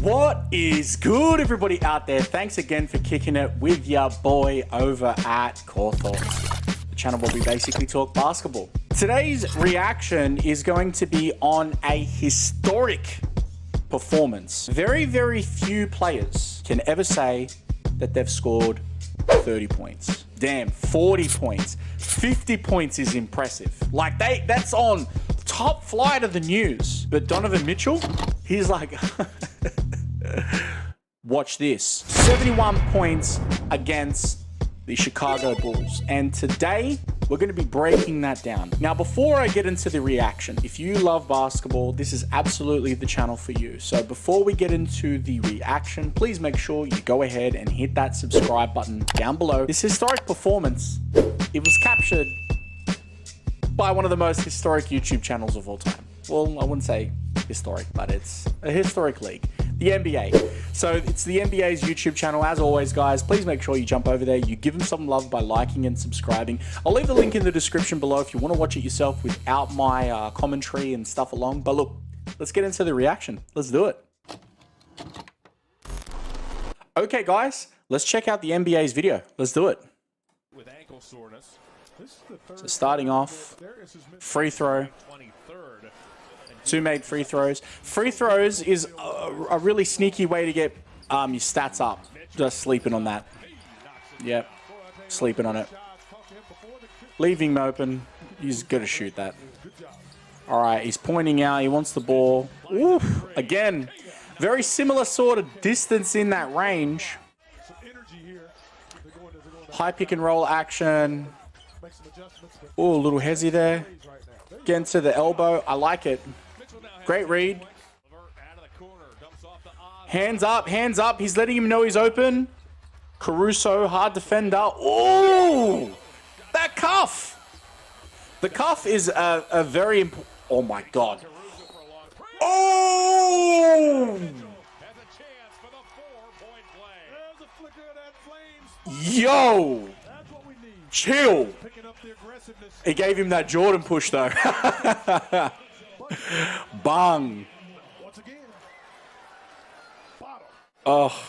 What is good, everybody out there? Thanks again for kicking it with your boy over at Core Thoughts, the channel where we basically talk basketball. Today's reaction is going to be on a historic performance. Very, very few players can ever say that they've scored 30 points. Damn, 40 points. 50 points is impressive. Like, that's on top flight of the news. But Donovan Mitchell, he's like, watch this. 71 points against the Chicago Bulls. And today, we're going to be breaking that down. Now, before I get into the reaction, if you love basketball, this is absolutely the channel for you. So before we get into the reaction, please make sure you go ahead and hit that subscribe button down below. This historic performance, it was captured by one of the most historic YouTube channels of all time. Well, I wouldn't say historic, but it's a historic league. The NBA. So it's the NBA's YouTube channel. As always, guys, please make sure you jump over there. You give them some love by liking and subscribing. I'll leave the link in the description below if you want to watch it yourself without my commentary and stuff along. But look, let's get into the reaction. Let's do it. Okay, guys, let's check out the NBA's video. Let's do it. With ankle soreness. So starting off, free throw. Two made free throws. Free throws is a really sneaky way to get your stats up. Just sleeping on that. Yep, sleeping on it. Leaving him open. He's got to shoot that. All right, he's pointing out. He wants the ball. Oof. Again, very similar sort of distance in that range. High pick and roll action. Oh, a little hezzy there. Getting to the elbow. I like it. Great read. Hands up, hands up. He's letting him know he's open. Caruso, hard defender. Oh, that cuff. The cuff is a very important. Oh, my God. Oh! Yo! Chill. He gave him that Jordan push, though. Bang. Oh.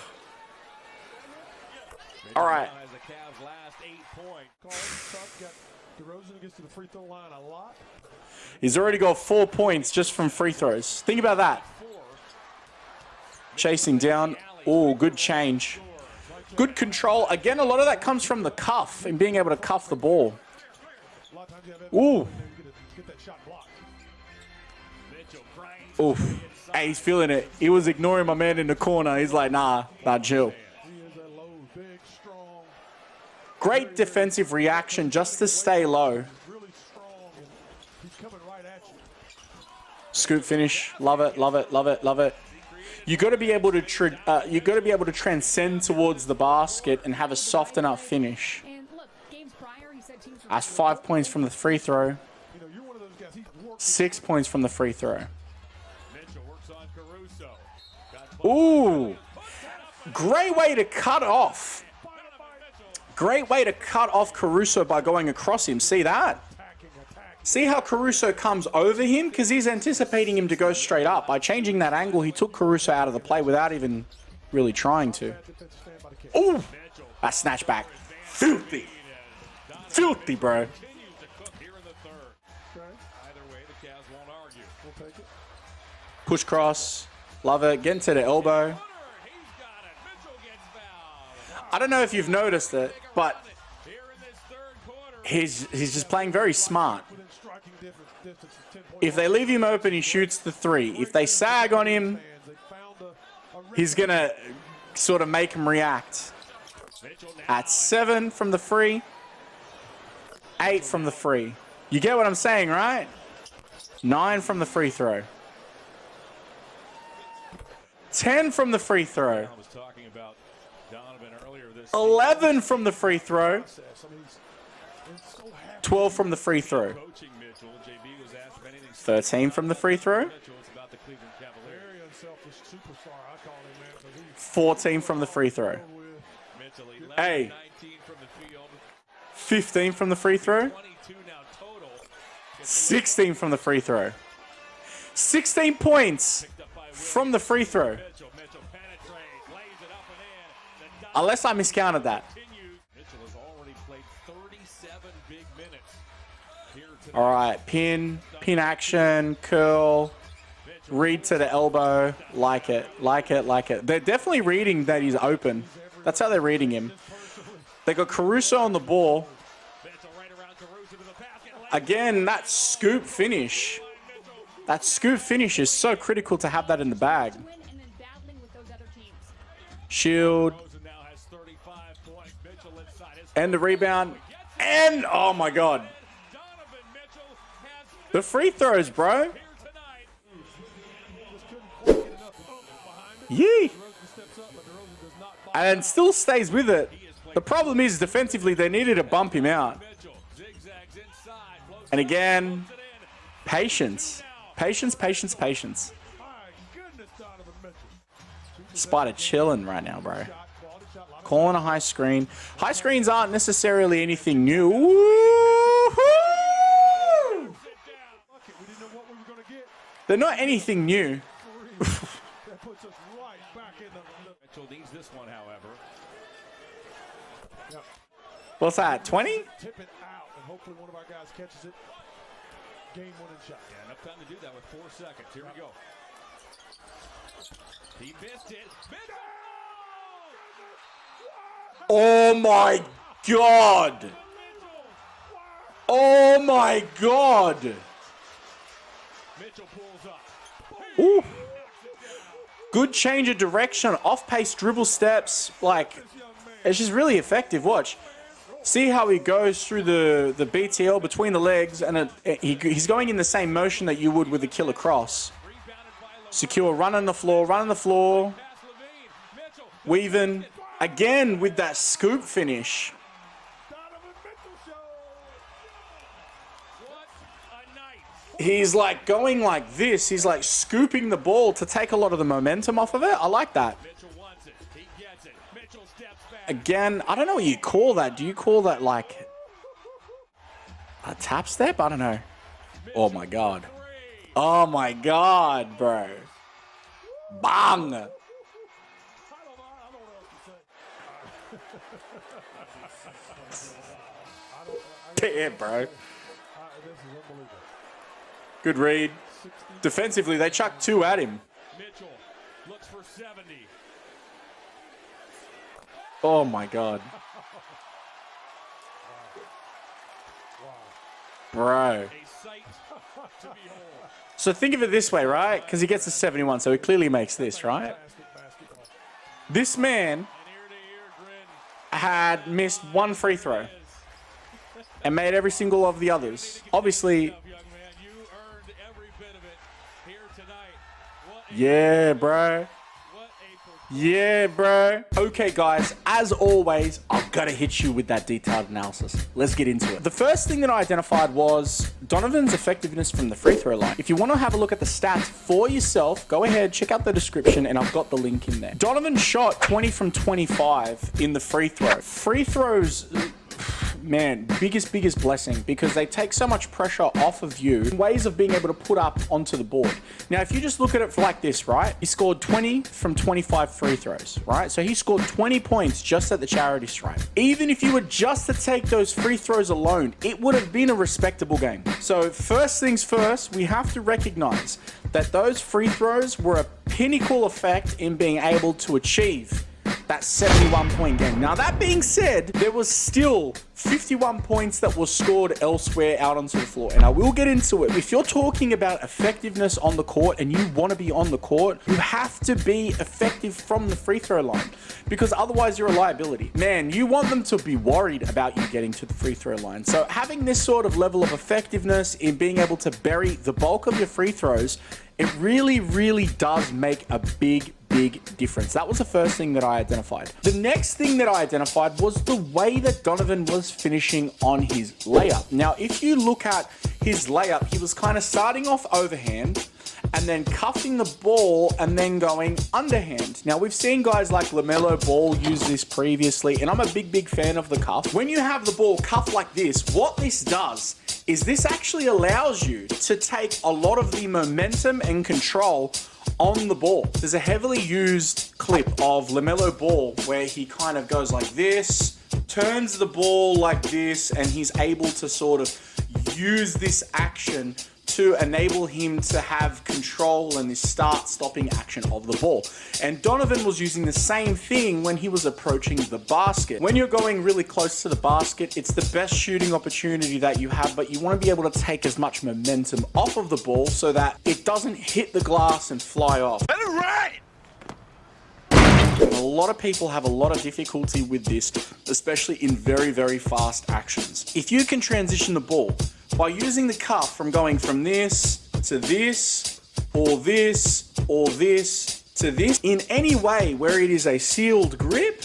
All right. He's already got 4 points just from free throws. Think about that. Chasing down. Oh, good change. Good control. Again, a lot of that comes from the cuff and being able to cuff the ball. Ooh. Oof. Hey, he's feeling it. He was ignoring my man in the corner. He's like, nah, chill. Great defensive reaction just to stay low. Scoop finish. Love it, love it, love it, love it. You got to be able to transcend towards the basket and have a soft enough finish. That's 5 points from the free throw. 6 points from the free throw. Ooh, great way to cut off. Great way to cut off Caruso by going across him. See that? See how Caruso comes over him? Because he's anticipating him to go straight up. By changing that angle, he took Caruso out of the play without even really trying to. Ooh, that snatch back. Filthy. Filthy, bro. Push cross. Love it. Getting to the elbow. I don't know if you've noticed it, but he's just playing very smart. If they leave him open, he shoots the three. If they sag on him, he's going to sort of make him react. At 7 from the free, 8 from the free. You get what I'm saying, right? 9 from the free throw. 10 from the free throw. 11 from the free throw. 12 from the free throw. 13 from the free throw. 14 from the free throw. Hey. 15 from the free throw. 16 from the free throw. 16 points from the free throw. Unless I miscounted that. Mitchell has already played 37 big minutes here tonight. All right, pin action, curl, read to the elbow. Like it. They're definitely reading that he's open. That's how they're reading him. They got Caruso on the ball. Again, that scoop finish. That scoop finish is so critical to have that in the bag. Shield. And the rebound. And, oh my God. The free throws, bro. Yee. And still stays with it. The problem is, defensively, they needed to bump him out. And again, patience. Patience. Spider chilling right now, bro. Calling a high screen. High screens aren't necessarily anything new. Woo-hoo! They're not anything new. Mitchell needs this one, however. What's that, 20? Tip it out, and hopefully one of our guys catches it. Game-winning shot. Yeah, enough time to do that with 4 seconds. Here we go. He missed it. Oh my God. Oh my God. Mitchell pulls up. Ooh. Good change of direction, off-pace dribble steps. Like, it's just really effective. Watch. See how he goes through the BTL between the legs, and he's going in the same motion that you would with the killer cross. Secure, run on the floor. Weaving. Again with that scoop finish. He's like going like this. He's like scooping the ball to take a lot of the momentum off of it. I like that. Again, I don't know what you call that. Do you call that like a tap step? I don't know. Oh my God. Oh my God, bro. Bang. Damn, bro. Good read. Defensively, they chucked 2 at him. Mitchell looks for 70. Oh my God. Bro. So think of it this way, right? Because he gets a 71, so he clearly makes this, right? This man had missed 1 free throw and made every single of the others. Obviously, yeah, bro. Yeah, bro. Okay, guys, as always, I've got to hit you with that detailed analysis. Let's get into it. The first thing that I identified was Donovan's effectiveness from the free throw line. If you want to have a look at the stats for yourself, go ahead, check out the description, and I've got the link in there. Donovan shot 20 from 25 in the free throw. Free throws, man, biggest blessing, because they take so much pressure off of you in ways of being able to put up onto the board. Now, if you just look at it like this, right? He scored 20 from 25 free throws, right? So he scored 20 points just at the charity stripe. Even if you were just to take those free throws alone, it would have been a respectable game. So first things first, we have to recognize that those free throws were a pinnacle effect in being able to achieve that 71-point game. Now, that being said, there was still 51 points that were scored elsewhere out onto the floor, and I will get into it. If you're talking about effectiveness on the court and you want to be on the court, you have to be effective from the free throw line, because otherwise you're a liability. Man, you want them to be worried about you getting to the free throw line. So having this sort of level of effectiveness in being able to bury the bulk of your free throws, it really does make a big difference. That was the first thing that I identified. The next thing that I identified was the way that Donovan was finishing on his layup. Now, if you look at his layup, he was kind of starting off overhand and then cuffing the ball and then going underhand. Now, we've seen guys like LaMelo Ball use this previously, and I'm a big fan of the cuff. When you have the ball cuffed like this, what this does is this actually allows you to take a lot of the momentum and control on the ball. There's a heavily used clip of LaMelo Ball where he kind of goes like this, turns the ball like this, and he's able to sort of use this action to enable him to have control and this start-stopping action of the ball. And Donovan was using the same thing when he was approaching the basket. When you're going really close to the basket, it's the best shooting opportunity that you have, but you want to be able to take as much momentum off of the ball so that it doesn't hit the glass and fly off. Let it ride! And a lot of people have a lot of difficulty with this, especially in very, very fast actions. If you can transition the ball by using the cuff from going from this to this, or this, or this to this, in any way where it is a sealed grip,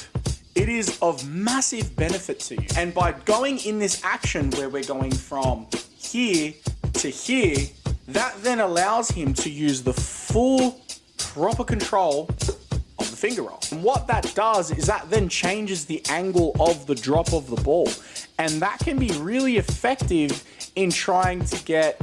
it is of massive benefit to you. And by going in this action where we're going from here to here, that then allows him to use the full proper control of the finger roll. And what that does is that then changes the angle of the drop of the ball. And that can be really effective in trying to get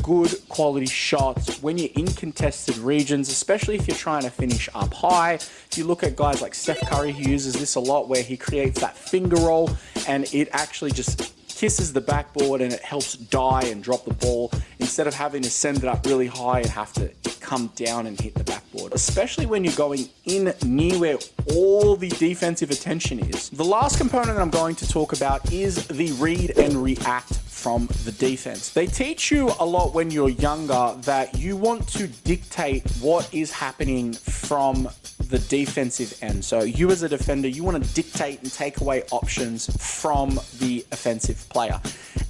good quality shots when you're in contested regions, especially if you're trying to finish up high. If you look at guys like Steph Curry, he uses this a lot where he creates that finger roll and it actually just kisses the backboard and it helps die and drop the ball instead of having to send it up really high and have to come down and hit the backboard, especially when you're going in near where all the defensive attention is. The last component I'm going to talk about is the read and react from the defense. They teach you a lot when you're younger that you want to dictate what is happening from the defensive end. So you as a defender, you want to dictate and take away options from the offensive player.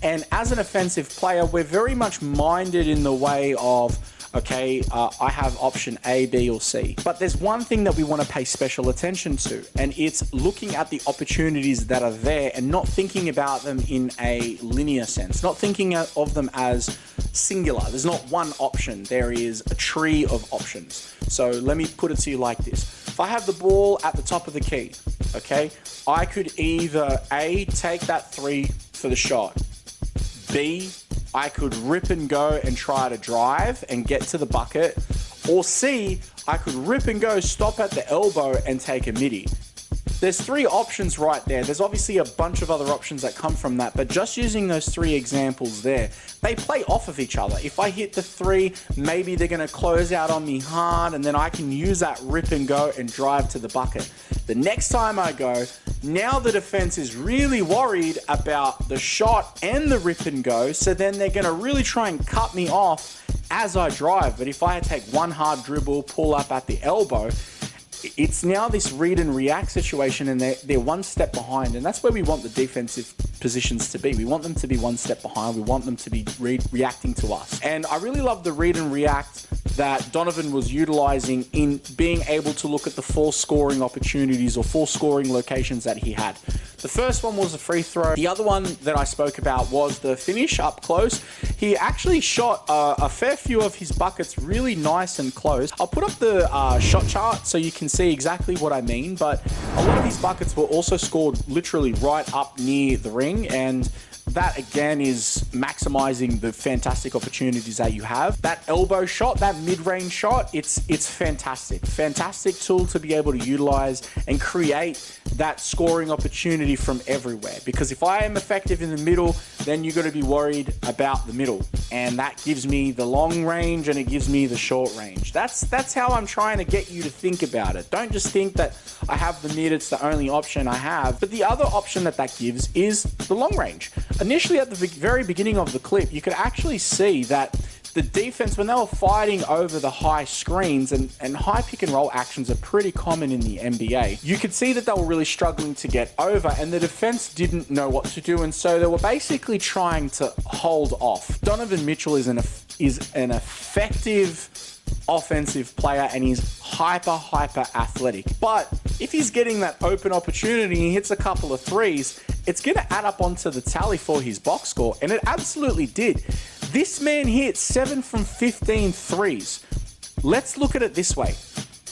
And as an offensive player, we're very much minded in the way of, okay, I have option A, B, or C. But there's one thing that we want to pay special attention to, and it's looking at the opportunities that are there and not thinking about them in a linear sense, not thinking of them as singular. There's not one option. There is a tree of options. So let me put it to you like this. If I have the ball at the top of the key, okay, I could either A, take that three for the shot, B, I could rip and go and try to drive and get to the bucket, or C, I could rip and go, stop at the elbow and take a midi. There's three options right there. There's obviously a bunch of other options that come from that, but just using those three examples there, they play off of each other. If I hit the three, maybe they're going to close out on me hard, and then I can use that rip and go and drive to the bucket. The next time I go, now the defense is really worried about the shot and the rip and go, so then they're going to really try and cut me off as I drive. But if I take one hard dribble, pull up at the elbow, it's now this read and react situation, and they're one step behind, and that's where we want the defensive positions to be. We want them to be one step behind. We want them to be reacting to us. And I really love the read and react that Donovan was utilizing in being able to look at the 4 scoring opportunities or 4 scoring locations that he had. The first one was a free throw. The other one that I spoke about was the finish up close. He actually shot a fair few of his buckets really nice and close. I'll put up the shot chart so you can see exactly what I mean, but a lot of these buckets were also scored literally right up near the ring, and that again is maximizing the fantastic opportunities that you have. That elbow shot, that mid-range shot, it's fantastic. Fantastic tool to be able to utilize and create that scoring opportunity from everywhere. Because if I am effective in the middle, then you're going to be worried about the middle. And that gives me the long range and it gives me the short range. That's how I'm trying to get you to think about it. Don't just think that I have the mid, it's the only option I have. But the other option that gives is the long range. Initially at the very beginning of the clip, you could actually see that the defense, when they were fighting over the high screens, and high pick and roll actions are pretty common in the NBA, you could see that they were really struggling to get over, and the defense didn't know what to do, and so they were basically trying to hold off. Donovan Mitchell is an effective offensive player, and he's hyper athletic. But if he's getting that open opportunity and he hits a couple of threes, it's going to add up onto the tally for his box score, and it absolutely did. This man hit 7 from 15 threes. Let's look at it this way.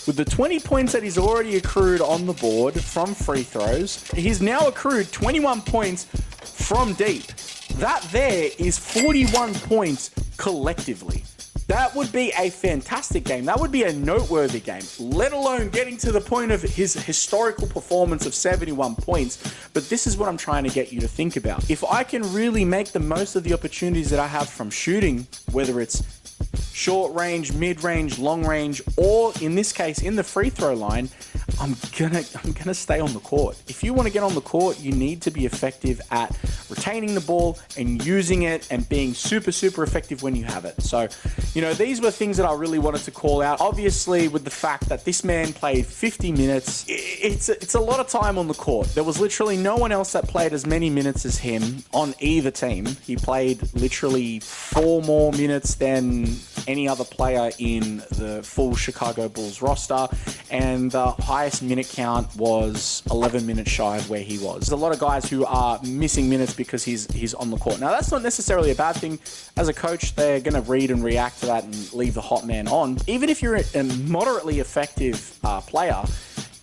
With the 20 points that he's already accrued on the board from free throws, he's now accrued 21 points from deep. That there is 41 points collectively. That would be a fantastic game. That would be a noteworthy game, let alone getting to the point of his historical performance of 71 points. But this is what I'm trying to get you to think about. If I can really make the most of the opportunities that I have from shooting, whether it's short range, mid range, long range, or in this case, in the free throw line, I'm gonna stay on the court. If you want to get on the court, you need to be effective at retaining the ball and using it and being super effective when you have it. So, you know, these were things that I really wanted to call out. Obviously, with the fact that this man played 50 minutes, it's a lot of time on the court. There was literally no one else that played as many minutes as him on either team. He played literally 4 more minutes than any other player in the full Chicago Bulls roster, and the highest minute count was 11 minutes shy of where he was. There's a lot of guys who are missing minutes because he's on the court. Now, that's not necessarily a bad thing. As a coach, they're going to read and react to that and leave the hot man on. Even if you're a moderately effective player,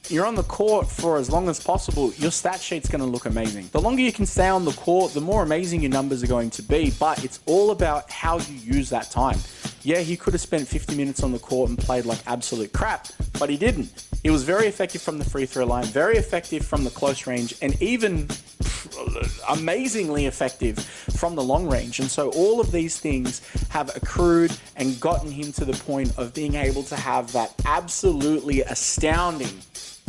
you're on the court for as long as possible, your stat sheet's going to look amazing. The longer you can stay on the court, the more amazing your numbers are going to be, but it's all about how you use that time. Yeah, he could have spent 50 minutes on the court and played like absolute crap, but he didn't. He was very effective from the free throw line, very effective from the close range, and even amazingly effective from the long range. And so all of these things have accrued and gotten him to the point of being able to have that absolutely astounding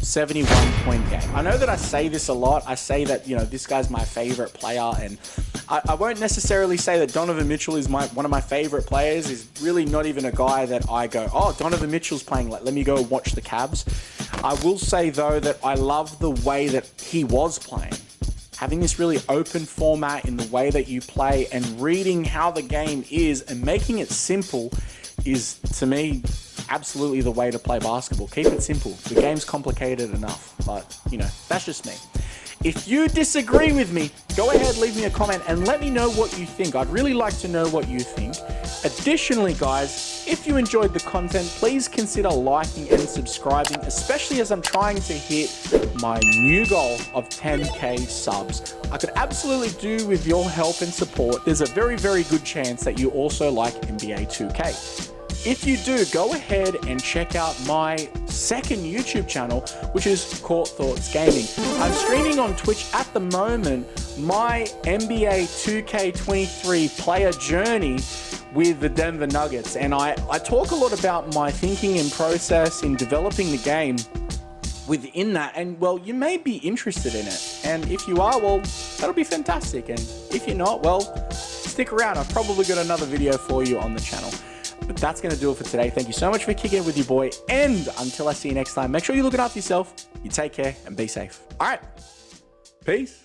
71-point game. I know that I say this a lot. I say that, you know, this guy's my favorite player, and I won't necessarily say that Donovan Mitchell is one of my favorite players. He's really not even a guy that I go, oh, Donovan Mitchell's playing, let me go watch the Cavs. I will say, though, that I love the way that he was playing. Having this really open format in the way that you play and reading how the game is and making it simple is, to me, absolutely the way to play basketball. Keep it simple. The game's complicated enough, but, you know, that's just me. If you disagree with me, go ahead, leave me a comment and let me know what you think. I'd really like to know what you think. Additionally, guys, if you enjoyed the content, please consider liking and subscribing, especially as I'm trying to hit my new goal of 10K subs. I could absolutely do with your help and support. There's a very good chance that you also like NBA 2K. If you do, go ahead and check out my second YouTube channel, which is Court Thoughts Gaming. I'm streaming on Twitch at the moment my NBA 2K23 player journey with the Denver Nuggets. And I talk a lot about my thinking and process in developing the game within that. And, well, you may be interested in it. And if you are, well, that'll be fantastic. And if you're not, well, stick around. I've probably got another video for you on the channel. But that's going to do it for today. Thank you so much for kicking it with your boy. And until I see you next time, make sure you're looking after yourself. You take care and be safe. All right. Peace.